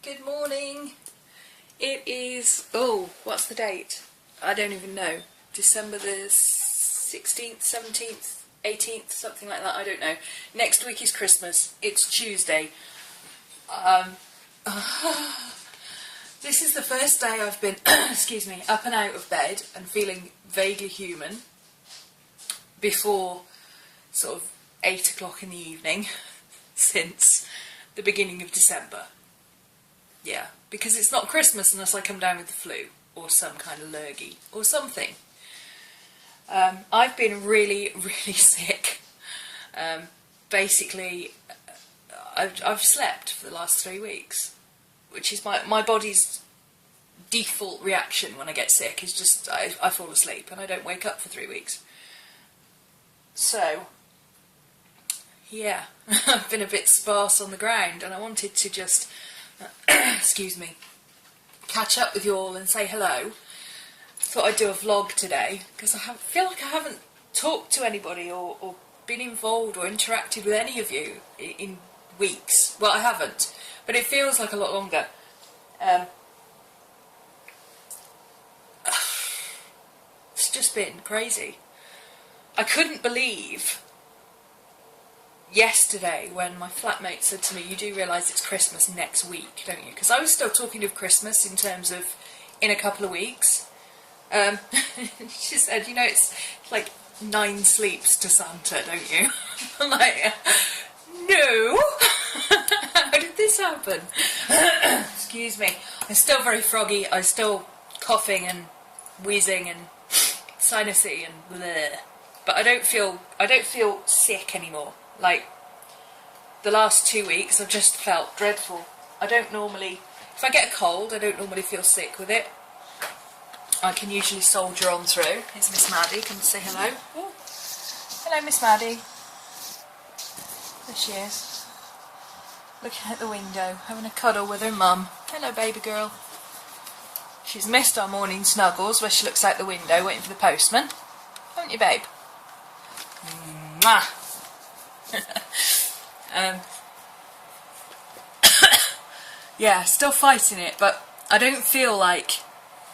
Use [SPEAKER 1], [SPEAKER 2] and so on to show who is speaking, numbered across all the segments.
[SPEAKER 1] Good morning. It is, oh, what's the date? I don't even know. December the 16th, 17th, 18th, something like that, I don't know. Next week is Christmas. It's Tuesday. This is the first day I've been, excuse me, up and out of bed and feeling vaguely human before sort of 8 o'clock in the evening since the beginning of December. Yeah, because it's not Christmas unless I come down with the flu or some kind of lurgy or something. I've been really, really sick. Basically, I've slept for the last 3 weeks, which is my body's default reaction when I get sick is just I fall asleep and I don't wake up for 3 weeks. So, yeah, I've been a bit sparse on the ground and I wanted to just, excuse me, catch up with you all and say hello. Thought I'd do a vlog today because I feel like I haven't talked to anybody or been involved or interacted with any of you in weeks. Well, I haven't, but it feels like a lot longer. It's just been crazy. I couldn't believe yesterday when my flatmate said to me, "You do realise it's Christmas next week, don't you?" Because I was still talking of Christmas in terms of in a couple of weeks. She said, "You know, it's like 9 sleeps to Santa, don't you?" I'm like, no. How did this happen? Excuse me. I'm still very froggy. I'm still coughing and wheezing and sinusy and bleh. But I don't feel sick anymore. Like, the last 2 weeks I've just felt dreadful. I don't normally, if I get a cold, I don't normally feel sick with it. I can usually soldier on through. Here's Miss Maddie, come say hello. Ooh. Hello, Miss Maddie. There she is. Looking out the window, having a cuddle with her mum. Hello, baby girl. She's missed our morning snuggles where she looks out the window waiting for the postman. Haven't you, babe? Mwah. Yeah, still fighting it, but I don't feel like,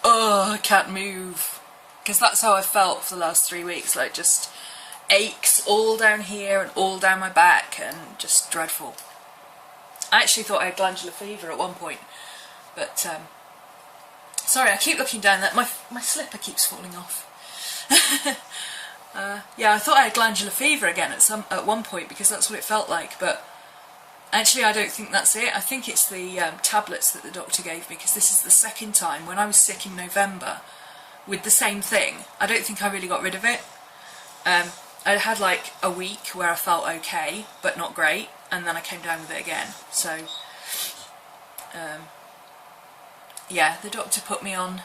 [SPEAKER 1] oh, I can't move, because that's how I felt for the last 3 weeks, like just aches all down here and all down my back and just dreadful. I actually thought I had glandular fever at one point, but sorry, I keep looking down, that my slipper keeps falling off. Yeah, I thought I had glandular fever again at one point because that's what it felt like, but actually I don't think that's it. I think it's the tablets that the doctor gave me, because this is the second time. When I was sick in November with the same thing, I don't think I really got rid of it. I had like a week where I felt okay but not great, and then I came down with it again. So yeah, the doctor put me on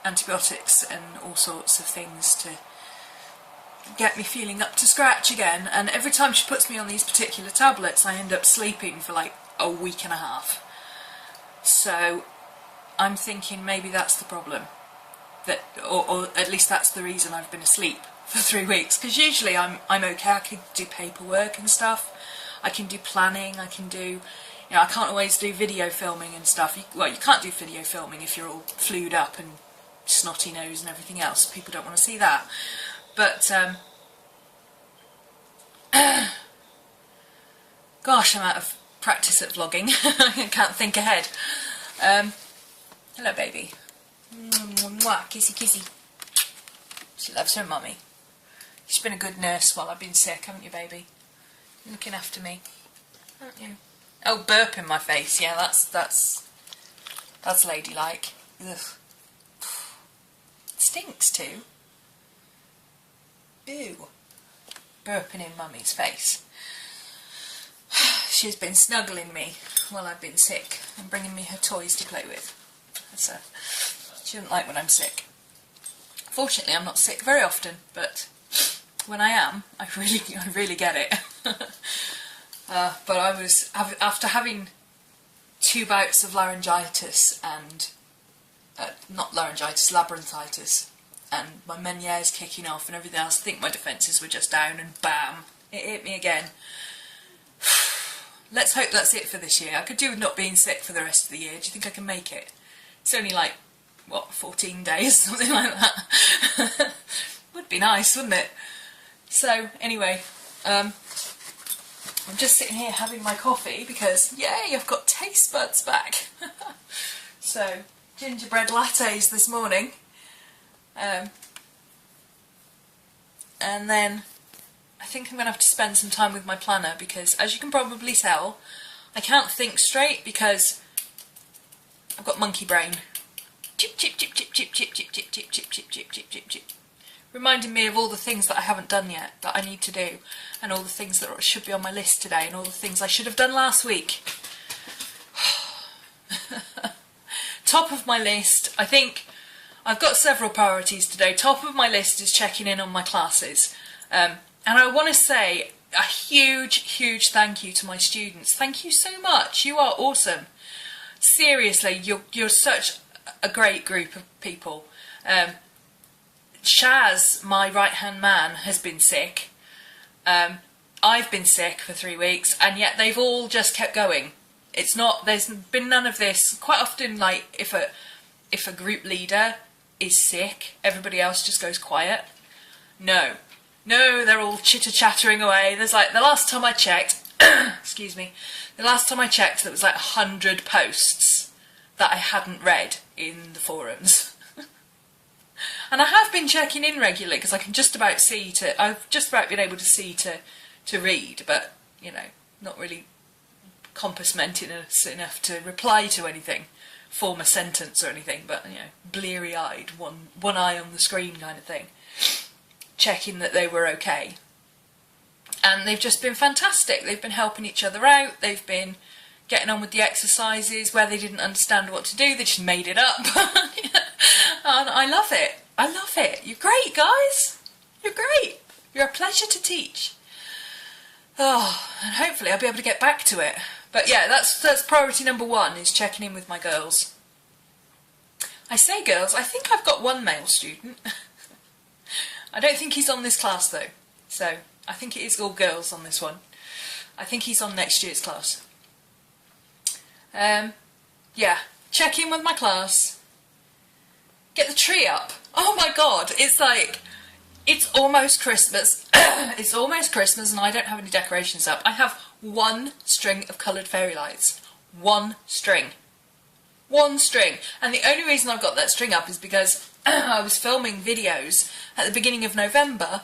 [SPEAKER 1] antibiotics and all sorts of things to get me feeling up to scratch again, and every time she puts me on these particular tablets I end up sleeping for like a week and a half. So I'm thinking maybe that's the problem, that or at least that's the reason I've been asleep for 3 weeks, because usually I'm okay. I can do paperwork and stuff, I can do planning, I can do, you know, I can't always do video filming and stuff. Well, you can't do video filming if you're all flued up and snotty nose and everything else. People don't want to see that. But, gosh, I'm out of practice at vlogging. I can't think ahead. Hello, baby. Mwah, kissy, kissy. She loves her mummy. She's been a good nurse while I've been sick, haven't you, baby? Looking after me, haven't you? Oh, burp in my face. Yeah, that's ladylike. Ugh. It stinks too. Boo. Burping in Mummy's face. She's been snuggling me while I've been sick and bringing me her toys to play with. So, she doesn't like when I'm sick. Fortunately, I'm not sick very often, but when I am, I really get it. But I was, after having 2 bouts of laryngitis and, not laryngitis, labyrinthitis, and my Meniere's kicking off and everything else, I think my defences were just down, and bam, it hit me again. let's hope that's it for this year. I could do with not being sick for the rest of the year. Do you think I can make it? It's only like, what, 14 days, something like that. Would be nice, wouldn't it? So, anyway, I'm just sitting here having my coffee because, yay, I've got taste buds back. So, gingerbread lattes this morning. And then I think I'm going to have to spend some time with my planner because, as you can probably tell, I can't think straight because I've got monkey brain. Chip, chip, chip, chip, chip, chip, chip, chip, chip, chip, chip, chip, chip, chip, chip. Reminding me of all the things that I haven't done yet, that I need to do, and all the things that should be on my list today, and all the things I should have done last week. Top of my list, I think I've got several priorities today. Top of my list is checking in on my classes. And I want to say a huge, huge thank you to my students. Thank you so much. You are awesome. Seriously, you're such a great group of people. Shaz, my right-hand man, has been sick. I've been sick for 3 weeks, and yet they've all just kept going. It's not, there's been none of this. Quite often, like, if a group leader is sick, everybody else just goes quiet. No, they're all chitter-chattering away. There's like, the last time I checked, excuse me, the last time I checked, there was like 100 posts that I hadn't read in the forums. And I have been checking in regularly because I can just about see to, I've just about been able to see to read, but, you know, not really compass mentis enough to reply to anything, form a sentence or anything, but, you know, bleary-eyed, one eye on the screen kind of thing, checking that they were okay. And they've just been fantastic. They've been helping each other out, they've been getting on with the exercises where they didn't understand what to do, they just made it up. And I love it. I love it. You're great, guys. You're great. You're a pleasure to teach. Oh, and hopefully I'll be able to get back to it. But yeah, that's priority number one, is checking in with my girls. I say girls, I think I've got one male student. I don't think he's on this class though. So I think it is all girls on this one. I think he's on next year's class. Yeah, check in with my class. Get the tree up. Oh my god, it's like, it's almost Christmas. It's almost Christmas and I don't have any decorations up. I have one string of coloured fairy lights. One string. One string. And the only reason I've got that string up is because I was filming videos at the beginning of November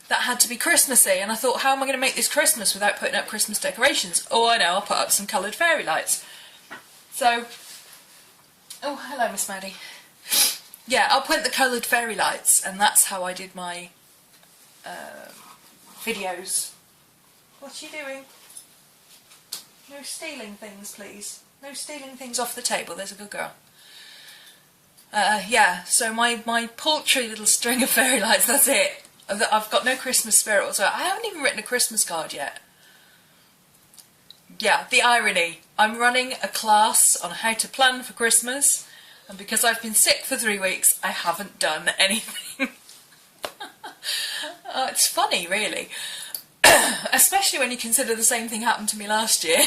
[SPEAKER 1] that had to be Christmassy, and I thought, how am I going to make this Christmas without putting up Christmas decorations? Oh, I know, I'll put up some coloured fairy lights. So, oh, hello, Miss Maddie. Yeah, I'll put the coloured fairy lights, and that's how I did my videos. What's she doing? No stealing things, please. No stealing things off the table, there's a good girl. Yeah, so my paltry little string of fairy lights, that's it. I've got no Christmas spirit whatsoever. I haven't even written a Christmas card yet. Yeah, the irony. I'm running a class on how to plan for Christmas, and because I've been sick for 3 weeks, I haven't done anything. It's funny, really. Especially when you consider the same thing happened to me last year.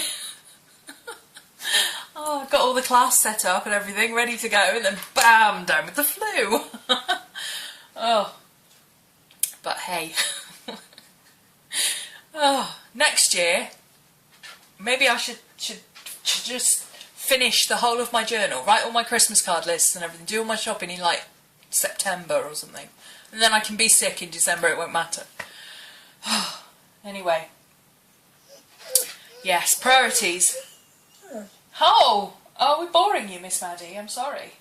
[SPEAKER 1] Oh, I've got all the class set up and everything, ready to go, and then bam, down with the flu. Oh. But hey. Oh, next year, maybe I should just finish the whole of my journal, write all my Christmas card lists and everything, do all my shopping in like September or something. And then I can be sick in December, it won't matter. Anyway. Yes, priorities. Oh! Are we boring you, Miss Maddie? I'm sorry.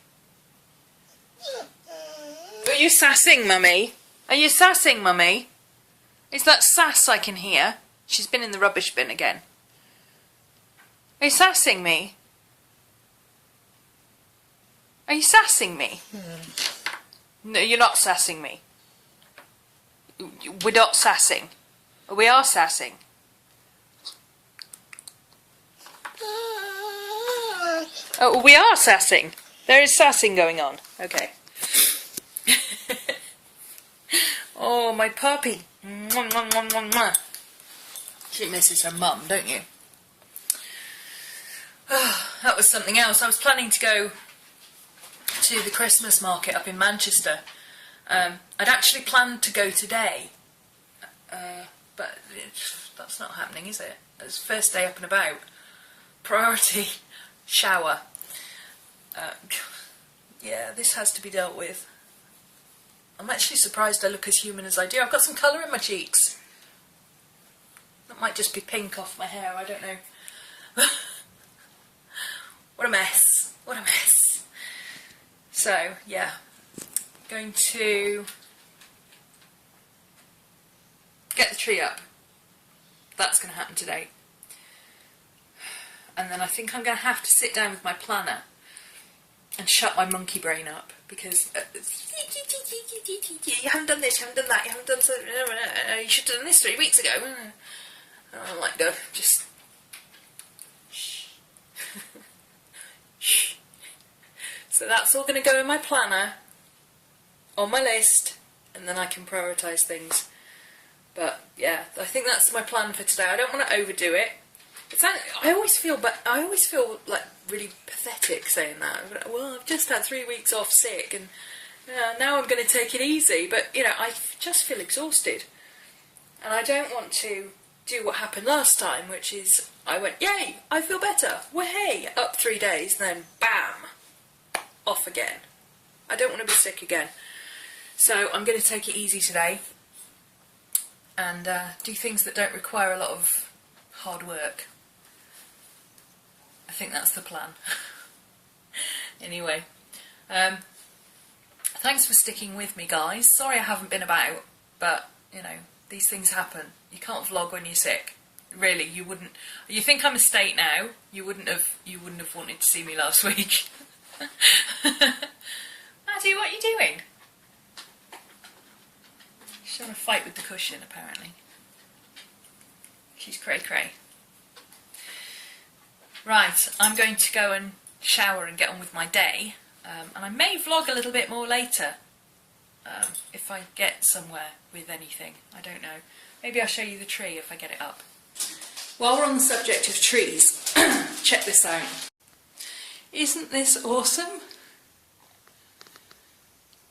[SPEAKER 1] Are you sassing, Mummy? Are you sassing, Mummy? Is that sass I can hear? She's been in the rubbish bin again. Are you sassing me? Are you sassing me? No, you're not sassing me. We're not sassing. We are sassing. Oh, we are sassing. There is sassing going on. Okay. Oh, my puppy. Mwah, mwah, mwah, mwah, mwah. She misses her mum, don't you? that was something else. I was planning to go to the Christmas market up in Manchester. I'd actually planned to go today, but that's not happening, is it? It's first day up and about. Priority, shower. Yeah, this has to be dealt with. I'm actually surprised I look as human as I do. I've got some colour in my cheeks. That might just be pink off my hair, I don't know. What a mess. What a mess. So, yeah. Going to get the tree up. That's going to happen today. And then I think I'm going to have to sit down with my planner and shut my monkey brain up, because you haven't done this, you haven't done that, you haven't done so, you should have done this 3 weeks ago. And I'm like, no, just shh. Shh. So that's all going to go in my planner, on my list, and then I can prioritise things. But yeah, I think that's my plan for today. I don't want to overdo it. I always feel like really pathetic saying that. Well, I've just had 3 weeks off sick, and now I'm going to take it easy. But you know, I just feel exhausted, and I don't want to do what happened last time, which is I went, yay, I feel better. Well, hey, up 3 days, then bam, off again. I don't want to be sick again. So I'm going to take it easy today and do things that don't require a lot of hard work. I think that's the plan. Anyway, thanks for sticking with me, guys. Sorry I haven't been about, but you know, these things happen. You can't vlog when you're sick. Really, you wouldn't. You think I'm a state now? You wouldn't have wanted to see me last week. Maddie, what are you doing? She's trying to fight with the cushion, apparently. She's cray cray. Right, I'm going to go and shower and get on with my day, and I may vlog a little bit more later, if I get somewhere with anything. I don't know. Maybe I'll show you the tree if I get it up. While we're on the subject of trees, check this out. Isn't this awesome?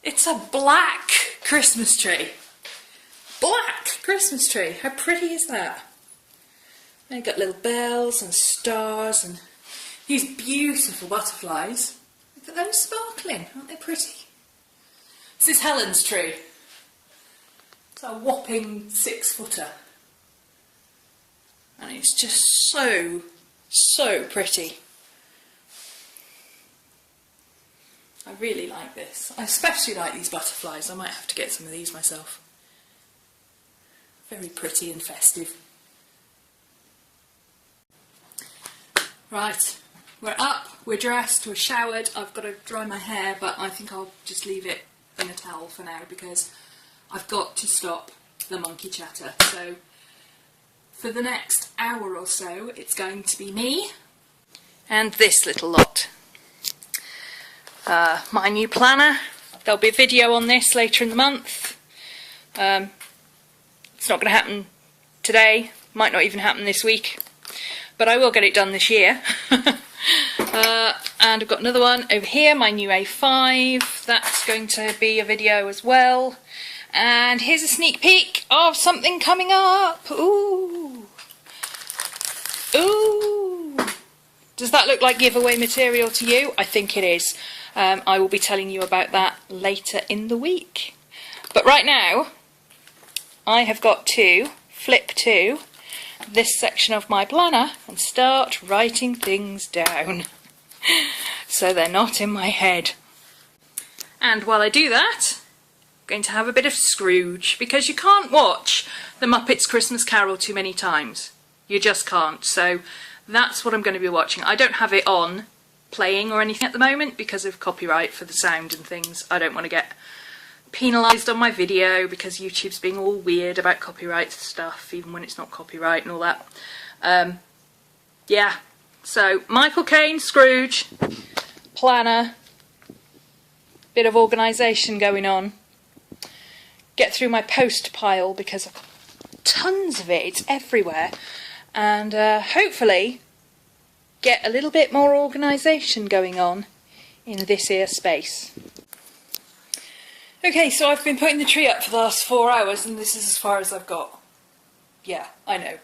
[SPEAKER 1] It's a black Christmas tree. Black Christmas tree. How pretty is that? They've got little bells and stars and these beautiful butterflies. Look at them sparkling. Aren't they pretty? This is Helen's tree. It's a whopping 6-footer. And it's just so, so pretty. I really like this. I especially like these butterflies. I might have to get some of these myself. Very pretty and festive. Right, we're up, we're dressed, we're showered. I've got to dry my hair, but I think I'll just leave it in a towel for now because I've got to stop the monkey chatter. So for the next hour or so, it's going to be me and this little lot. My new planner. There'll be a video on this later in the month. It's not going to happen today, might not even happen this week, but I will get it done this year. And I've got another one over here, my new A5. That's going to be a video as well. And here's a sneak peek of something coming up. Ooh. Ooh. Does that look like giveaway material to you? I think it is. I will be telling you about that later in the week. But right now, I have got to flip to this section of my planner and start writing things down so they're not in my head. And while I do that, I'm going to have a bit of Scrooge, because you can't watch The Muppets Christmas Carol too many times. You just can't. So that's what I'm going to be watching. I don't have it on playing or anything at the moment because of copyright for the sound and things. I don't want to get penalised on my video because YouTube's being all weird about copyright stuff, even when it's not copyright and all that. Yeah, so Michael Caine, Scrooge, planner, bit of organisation going on. Get through my post pile because I've got tons of it, it's everywhere. And hopefully get a little bit more organisation going on in this here space. Okay, so I've been putting the tree up for the last 4 hours and this is as far as I've got. Yeah, I know.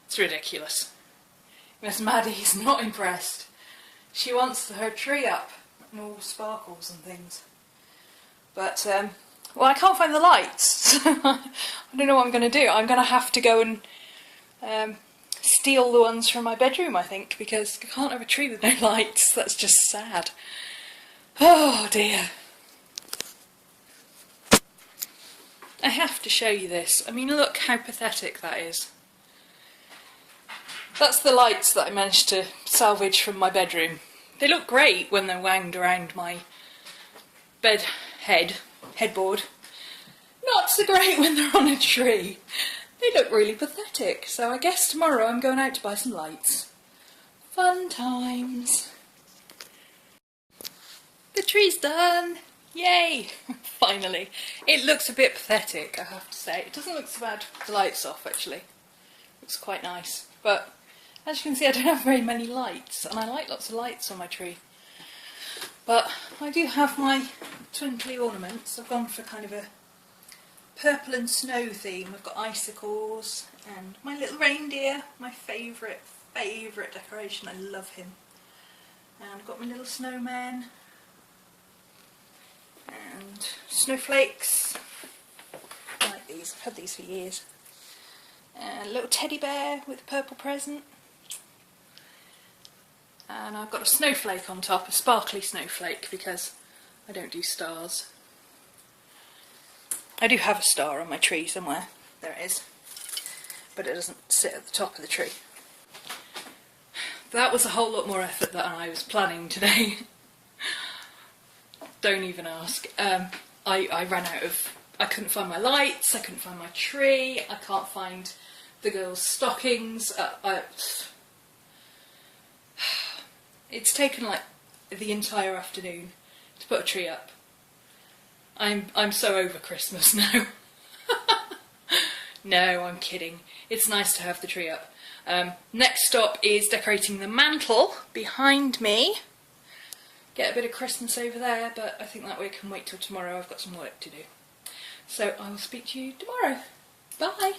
[SPEAKER 1] It's ridiculous. Miss Maddie's not impressed. She wants her tree up and all sparkles and things. But, well, I can't find the lights, so I don't know what I'm going to do. I'm going to have to go and steal the ones from my bedroom, I think, because I can't have a tree with no lights. That's just sad. Oh dear. I have to show you this. I mean, look how pathetic that is. That's the lights that I managed to salvage from my bedroom. They look great when they're wound around my headboard. Not so great when they're on a tree. They look really pathetic. So I guess tomorrow I'm going out to buy some lights. Fun times. The tree's done. Yay! Finally. It looks a bit pathetic, I have to say. It doesn't look so bad with the lights off, actually. Looks quite nice. But as you can see, I don't have very many lights, and I like lots of lights on my tree. But I do have my twinkly ornaments. I've gone for kind of a purple and snow theme. I've got icicles and my little reindeer, my favourite decoration. I love him. And I've got my little snowman. And snowflakes, I like these, I've had these for years, and a little teddy bear with a purple present, and I've got a snowflake on top, a sparkly snowflake, because I don't do stars. I do have a star on my tree somewhere, there it is, but it doesn't sit at the top of the tree. That was a whole lot more effort than I was planning today. Don't even ask. I ran out of... I couldn't find my lights, I couldn't find my tree, I can't find the girls' stockings. It's taken like the entire afternoon to put a tree up. I'm so over Christmas now. No, I'm kidding. It's nice to have the tree up. Next stop is decorating the mantle behind me. Get a bit of Christmas over there, but I think that way can wait till tomorrow. I've got some work to do. So I will speak to you tomorrow. Bye!